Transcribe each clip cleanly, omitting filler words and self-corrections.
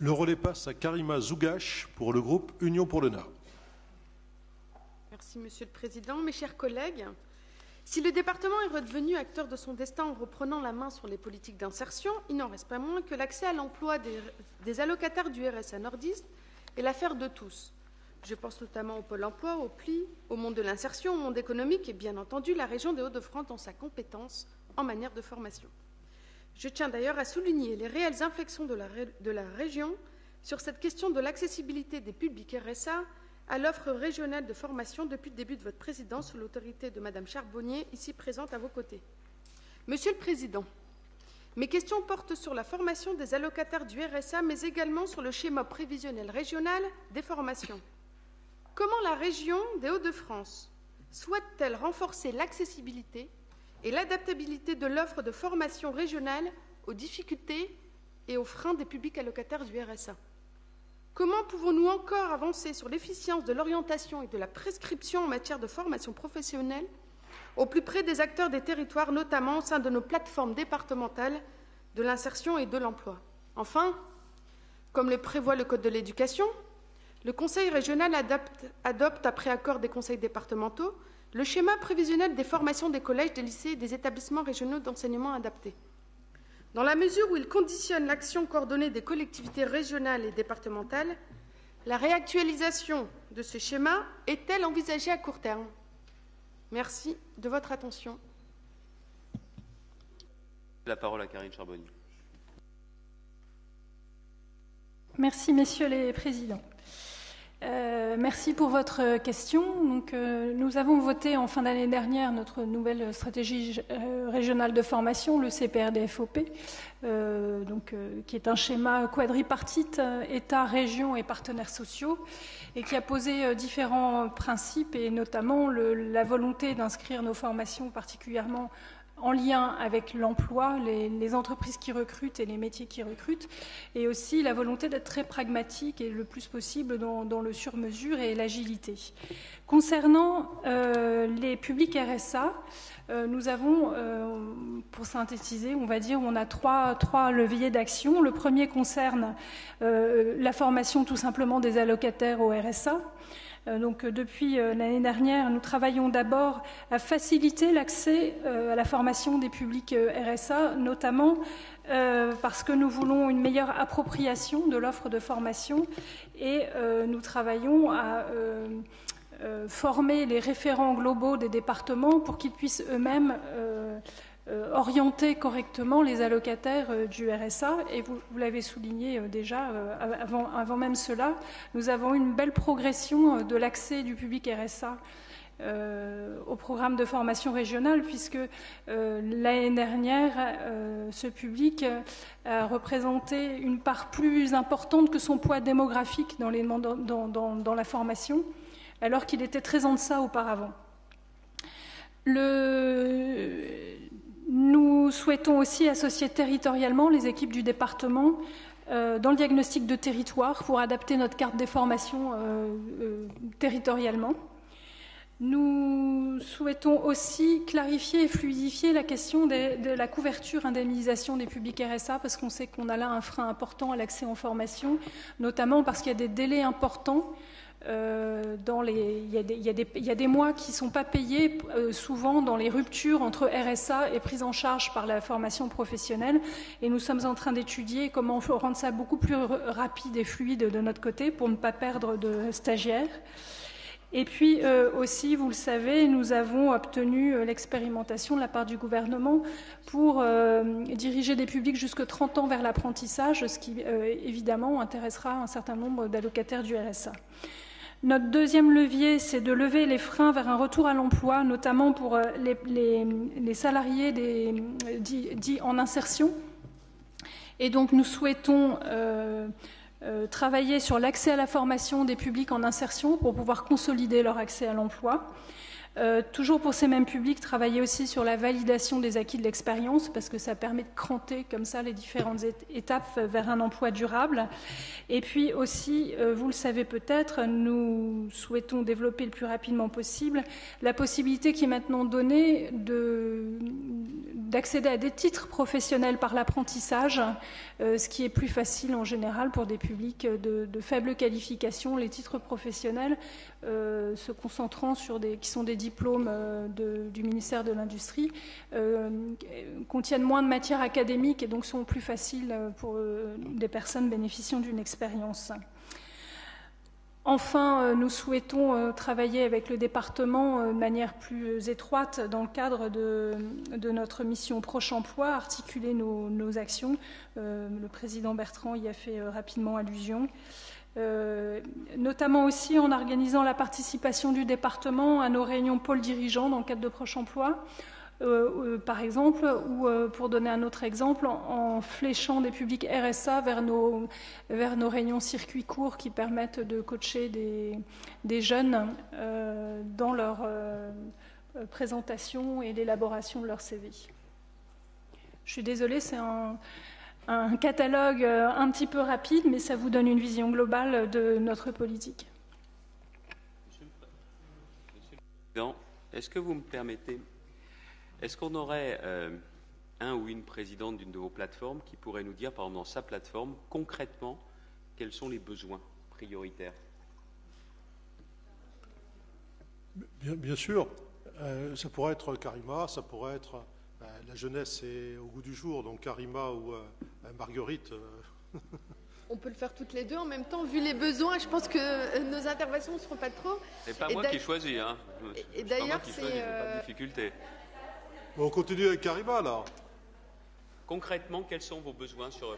Le relais passe à Karima Zougache pour le groupe Union pour le Nord. Merci Monsieur le Président. Mes chers collègues, si le département est redevenu acteur de son destin en reprenant la main sur les politiques d'insertion, il n'en reste pas moins que l'accès à l'emploi des allocataires du RSA nordiste est l'affaire de tous. Je pense notamment au Pôle emploi, au PLI, au monde de l'insertion, au monde économique et bien entendu la région des Hauts-de-France dans sa compétence en matière de formation. Je tiens d'ailleurs à souligner les réelles inflexions de la région sur cette question de l'accessibilité des publics RSA à l'offre régionale de formation depuis le début de votre présidence sous l'autorité de Madame Charbonnier, ici présente à vos côtés. Monsieur le Président, mes questions portent sur la formation des allocataires du RSA, mais également sur le schéma prévisionnel régional des formations. Comment la région des Hauts-de-France souhaite-t-elle renforcer l'accessibilité et l'adaptabilité de l'offre de formation régionale aux difficultés et aux freins des publics allocataires du RSA? Comment pouvons-nous encore avancer sur l'efficience de l'orientation et de la prescription en matière de formation professionnelle au plus près des acteurs des territoires, notamment au sein de nos plateformes départementales de l'insertion et de l'emploi? Enfin, comme le prévoit le Code de l'éducation, le Conseil régional adopte, après accord des conseils départementaux, le schéma prévisionnel des formations des collèges, des lycées et des établissements régionaux d'enseignement adapté. Dans la mesure où il conditionne l'action coordonnée des collectivités régionales et départementales, la réactualisation de ce schéma est-elle envisagée à court terme? Merci de votre attention. La parole à Karine Charbonnier. Merci, messieurs les présidents. Merci pour votre question. Donc, nous avons voté en fin d'année dernière notre nouvelle stratégie régionale de formation, le CPRDFOP, qui est un schéma quadripartite, État, région et partenaires sociaux, et qui a posé différents principes, et notamment la volonté d'inscrire nos formations particulièrement en lien avec l'emploi, les entreprises qui recrutent et les métiers qui recrutent, et aussi la volonté d'être très pragmatique et le plus possible dans le sur-mesure et l'agilité. Concernant les publics RSA, nous avons, pour synthétiser, on va dire, on a trois leviers d'action. Le premier concerne la formation tout simplement des allocataires au RSA. Donc, depuis l'année dernière, nous travaillons d'abord à faciliter l'accès à la formation des publics RSA, notamment parce que nous voulons une meilleure appropriation de l'offre de formation et nous travaillons à former les référents globaux des départements pour qu'ils puissent eux-mêmes orienter correctement les allocataires du RSA. Et vous l'avez souligné déjà, avant même cela, nous avons une belle progression de l'accès du public RSA au programme de formation régionale, puisque l'année dernière, ce public a représenté une part plus importante que son poids démographique dans la formation, alors qu'il était très en deçà auparavant. Nous souhaitons aussi associer territorialement les équipes du département dans le diagnostic de territoire pour adapter notre carte des formations territorialement. Nous souhaitons aussi clarifier et fluidifier la question de la couverture indemnisation des publics RSA, parce qu'on sait qu'on a là un frein important à l'accès en formation, notamment parce qu'il y a des délais importants. Il y a des mois qui ne sont pas payés, souvent dans les ruptures entre RSA et prise en charge par la formation professionnelle, et nous sommes en train d'étudier comment rendre ça beaucoup plus rapide et fluide de notre côté pour ne pas perdre de stagiaires. Et puis aussi, vous le savez, nous avons obtenu l'expérimentation de la part du gouvernement pour diriger des publics jusque 30 ans vers l'apprentissage, ce qui évidemment intéressera un certain nombre d'allocataires du RSA. Notre deuxième levier, c'est de lever les freins vers un retour à l'emploi, notamment pour les salariés dits en insertion. Et donc nous souhaitons travailler sur l'accès à la formation des publics en insertion pour pouvoir consolider leur accès à l'emploi. Toujours pour ces mêmes publics, travailler aussi sur la validation des acquis de l'expérience, parce que ça permet de cranter comme ça les différentes étapes vers un emploi durable. Et puis aussi, vous le savez peut-être, nous souhaitons développer le plus rapidement possible la possibilité qui est maintenant donnée d'accéder à des titres professionnels par l'apprentissage, ce qui est plus facile en général pour des publics de faible qualification. Les titres professionnels se concentrant sur qui sont des diplômes du ministère de l'Industrie, contiennent moins de matière académique et donc sont plus faciles pour des personnes bénéficiant d'une expérience. Enfin, nous souhaitons travailler avec le département de manière plus étroite dans le cadre de notre mission Proche Emploi, articuler nos actions. Le président Bertrand y a fait rapidement allusion. Notamment aussi en organisant la participation du département à nos réunions pôle dirigeants dans le cadre de Proche Emploi, par exemple, ou pour donner un autre exemple, en fléchant des publics RSA vers nos réunions circuits courts qui permettent de coacher des jeunes dans leur présentation et l'élaboration de leur CV. Je suis désolée, c'est un catalogue un petit peu rapide, mais ça vous donne une vision globale de notre politique. Monsieur le Président, est-ce que vous me permettez, est-ce qu'on aurait un ou une présidente d'une de vos plateformes qui pourrait nous dire, par exemple, dans sa plateforme, concrètement, quels sont les besoins prioritaires? Bien sûr, ça pourrait être Karima, ça pourrait être... la jeunesse est au goût du jour, donc Karima ou Marguerite. On peut le faire toutes les deux en même temps. Vu les besoins, je pense que nos interventions ne seront pas trop. C'est pas moi qui choisis, hein. Et d'ailleurs, c'est... pas de difficulté. Bon, on continue avec Karima, alors. Concrètement, quels sont vos besoins sur...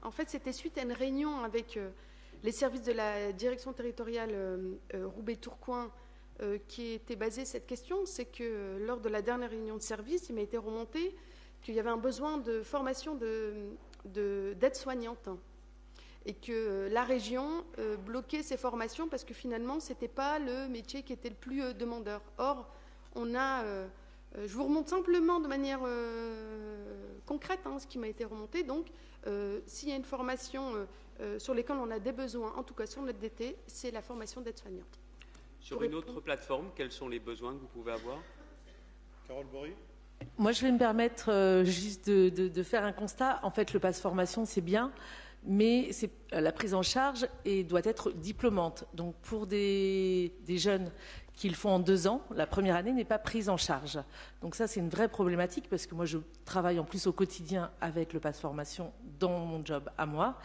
En fait, c'était suite à une réunion avec les services de la direction territoriale Roubaix-Tourcoing qui était basée cette question. C'est que lors de la dernière réunion de service, il m'a été remonté qu'il y avait un besoin de formation d'aide-soignante et que la région bloquait ces formations parce que finalement, ce n'était pas le métier qui était le plus demandeur. Or, on a... je vous remonte simplement de manière concrète ce qui m'a été remonté. Donc, s'il y a une formation sur laquelle on a des besoins, en tout cas sur notre DT, c'est la formation d'aide-soignante. Sur une autre plateforme, quels sont les besoins que vous pouvez avoir? Carole Bory. Moi, je vais me permettre juste de faire un constat. En fait, le pass formation, c'est bien, mais la prise en charge doit être diplômante. Donc, pour des jeunes qui le font en 2 ans, la première année n'est pas prise en charge. Donc ça, c'est une vraie problématique parce que moi, je travaille en plus au quotidien avec le pass formation dans mon job à moi.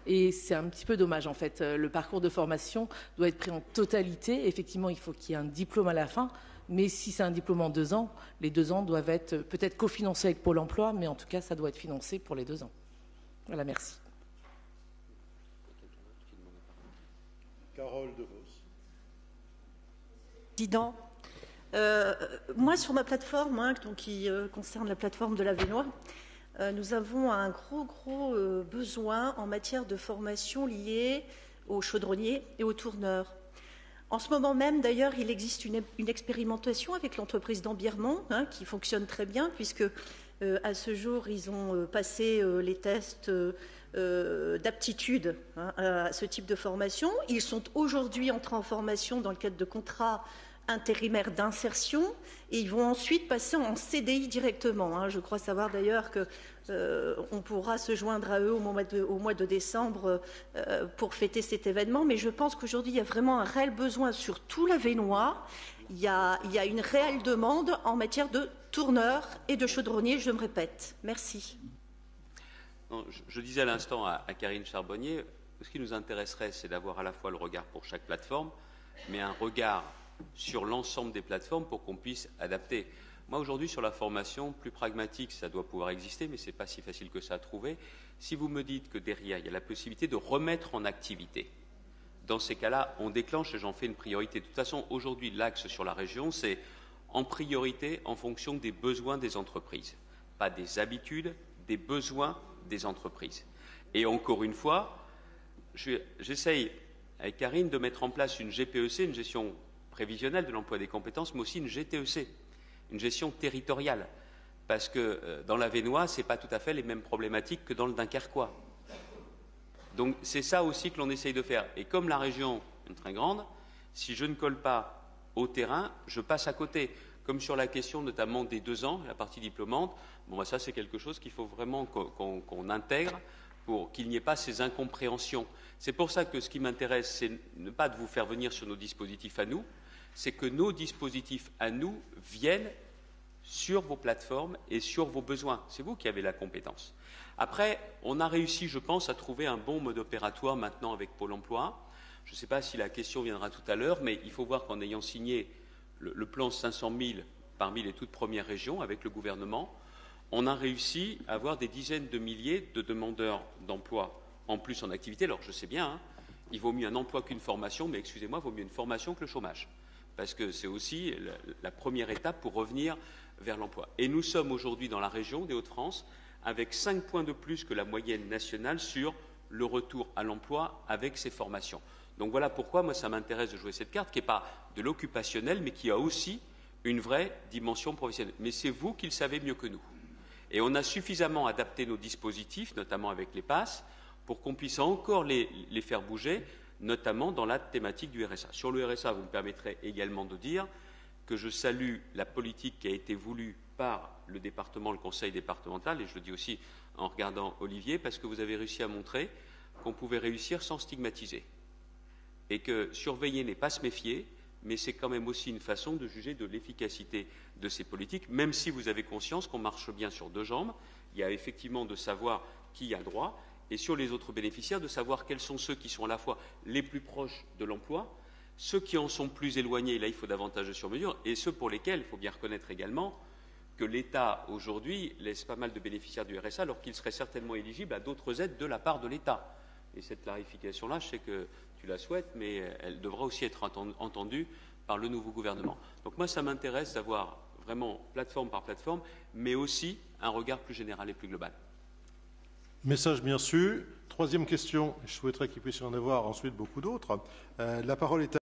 Et c'est un petit peu dommage, en fait. Le parcours de formation doit être pris en totalité. Effectivement, il faut qu'il y ait un diplôme à la fin. Mais si c'est un diplôme en 2 ans, les 2 ans doivent être peut-être cofinancés avec Pôle emploi, mais en tout cas, ça doit être financé pour les 2 ans. Voilà, merci. Carole Devos. Président, moi sur ma plateforme, donc, qui concerne la plateforme de la Vénois, nous avons un gros besoin en matière de formation liée aux chaudronniers et aux tourneurs. En ce moment même, d'ailleurs, il existe une expérimentation avec l'entreprise d'Ambiermont qui fonctionne très bien puisque à ce jour, ils ont passé les tests d'aptitude à ce type de formation. Ils sont aujourd'hui entrés en formation dans le cadre de contrats intérimaires d'insertion et ils vont ensuite passer en CDI directement. Je crois savoir d'ailleurs qu'on pourra se joindre à eux au mois de décembre pour fêter cet événement. Mais je pense qu'aujourd'hui, il y a vraiment un réel besoin sur tout la Vénois. Il y a une réelle demande en matière de tourneurs et de chaudronniers, je me répète. Merci. Non, je disais à l'instant à Karine Charbonnier, ce qui nous intéresserait, c'est d'avoir à la fois le regard pour chaque plateforme, mais un regard sur l'ensemble des plateformes pour qu'on puisse adapter. Moi, aujourd'hui, sur la formation, plus pragmatique, ça doit pouvoir exister, mais ce n'est pas si facile que ça à trouver. Si vous me dites que derrière, il y a la possibilité de remettre en activité, dans ces cas-là, on déclenche et j'en fais une priorité. De toute façon, aujourd'hui, l'axe sur la région, c'est en priorité en fonction des besoins des entreprises. Pas des habitudes, des besoins des entreprises. Et encore une fois, j'essaye avec Karine, de mettre en place une GPEC, une gestion prévisionnelle de l'emploi des compétences, mais aussi une GTEC, une gestion territoriale. Parce que dans l'Avesnois, ce n'est pas tout à fait les mêmes problématiques que dans le Dunkerquois. Donc c'est ça aussi que l'on essaye de faire. Et comme la région est très grande, si je ne colle pas au terrain, je passe à côté. Comme sur la question notamment des 2 ans, la partie diplômante, bon, ça c'est quelque chose qu'il faut vraiment qu'on intègre pour qu'il n'y ait pas ces incompréhensions. C'est pour ça que ce qui m'intéresse, c'est ne pas de vous faire venir sur nos dispositifs à nous, c'est que nos dispositifs à nous viennent sur vos plateformes et sur vos besoins. C'est vous qui avez la compétence. Après, on a réussi, je pense, à trouver un bon mode opératoire maintenant avec Pôle emploi. Je ne sais pas si la question viendra tout à l'heure, mais il faut voir qu'en ayant signé le plan 500 000 parmi les toutes premières régions avec le gouvernement, on a réussi à avoir des dizaines de milliers de demandeurs d'emploi en plus en activité. Alors je sais bien, hein, il vaut mieux un emploi qu'une formation, mais excusez-moi, il vaut mieux une formation que le chômage. Parce que c'est aussi la première étape pour revenir vers l'emploi. Et nous sommes aujourd'hui dans la région des Hauts-de-France avec 5 points de plus que la moyenne nationale sur le retour à l'emploi avec ces formations. Donc voilà pourquoi moi ça m'intéresse de jouer cette carte qui n'est pas de l'occupationnel mais qui a aussi une vraie dimension professionnelle. Mais c'est vous qui le savez mieux que nous. Et on a suffisamment adapté nos dispositifs, notamment avec les passes, pour qu'on puisse encore les faire bouger, notamment dans la thématique du RSA. Sur le RSA, vous me permettrez également de dire que je salue la politique qui a été voulue par le département, le conseil départemental, et je le dis aussi en regardant Olivier, parce que vous avez réussi à montrer qu'on pouvait réussir sans stigmatiser. Et que surveiller n'est pas se méfier, mais c'est quand même aussi une façon de juger de l'efficacité de ces politiques, même si vous avez conscience qu'on marche bien sur 2 jambes. Il y a effectivement de savoir qui a droit, et sur les autres bénéficiaires, de savoir quels sont ceux qui sont à la fois les plus proches de l'emploi, ceux qui en sont plus éloignés, là il faut davantage de sur-mesure, et ceux pour lesquels il faut bien reconnaître également que l'État aujourd'hui laisse pas mal de bénéficiaires du RSA alors qu'ils seraient certainement éligibles à d'autres aides de la part de l'État. Et cette clarification-là, je sais que tu la souhaites, mais elle devra aussi être entendue par le nouveau gouvernement. Donc moi, ça m'intéresse d'avoir vraiment plateforme par plateforme, mais aussi un regard plus général et plus global. Message bien su. 3e question, je souhaiterais qu'il puisse y en avoir ensuite beaucoup d'autres. La parole est à